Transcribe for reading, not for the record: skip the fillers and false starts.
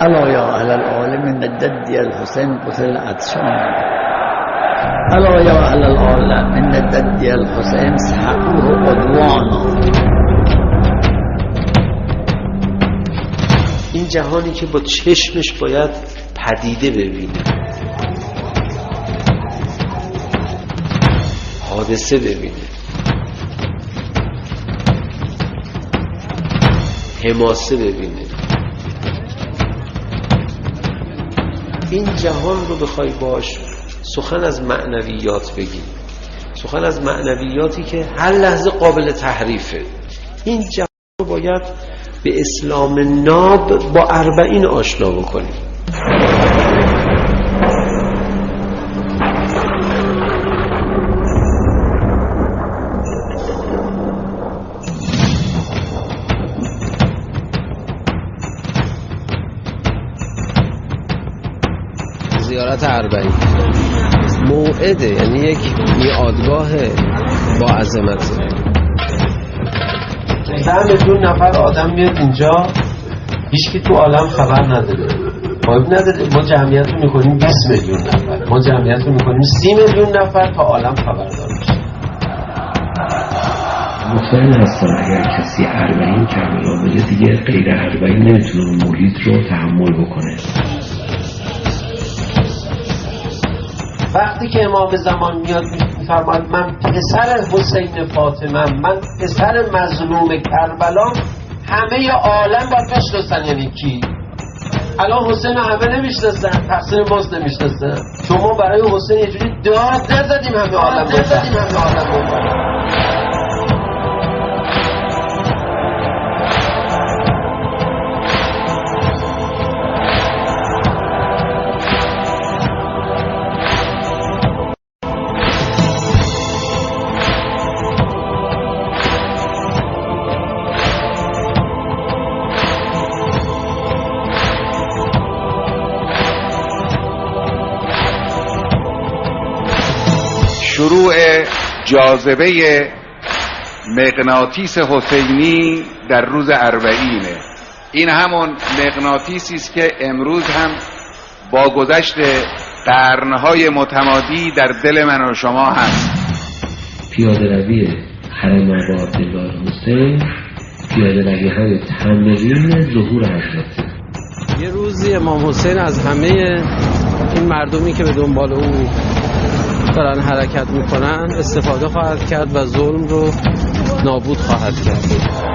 الا یا اهل العالم من الجد الحسین قتل عطشان، الا یا اهل العالم من الجد الحسین سحقوه عدوانا. این جهانی که با چشمش باید پدیده ببینه، حادثه ببینه، حماسه ببینه، این جهان رو بخوای باش سخن از معنویات بگی، سخن از معنویاتی که هر لحظه قابل تحریفه، این جهان رو باید به اسلام ناب با 40 آشنا بکنی. زیارت 40 موعده، یعنی یک میعادگاه با عظمته. 10 میلیون نفر آدم میاد اینجا، هیچکی تو عالم خبر نداره. ما جمعیت رو میکنیم 20 میلیون نفر، ما جمعیت رو میکنیم 30 میلیون نفر تا عالم خبردار بشه. مطمئن هستم اگر کسی 40 کربلا بده دیگه غیر 40 نمیتونه محیط رو تحمل بکنه. وقتی که امام زمان میاد میفرماید من پسر حسین فاطمه، من پسر مظلوم کربلا، همه عالم باید بشناسن. یعنی کی؟ الان حسین همه نمیشناسن، تقصیر ماست نمیشناسن. شما برای حسین یه جوری داد نزدیم همه عالم بفهمن. شروع جاذبه مغناطیس حسینی در روز 40. این همون مغناطیسی است که امروز هم با گذشت قرنهای متمادی در دل من و شما هست. پیاده روی حرم آبا عبدالله حسین پیاده روی های تمرین ظهور حضرت. یه روزی امام حسین از همه این مردمی که به دنبال او دارن حرکت میکنن استفاده خواهد کرد و ظلم رو نابود خواهد کرد.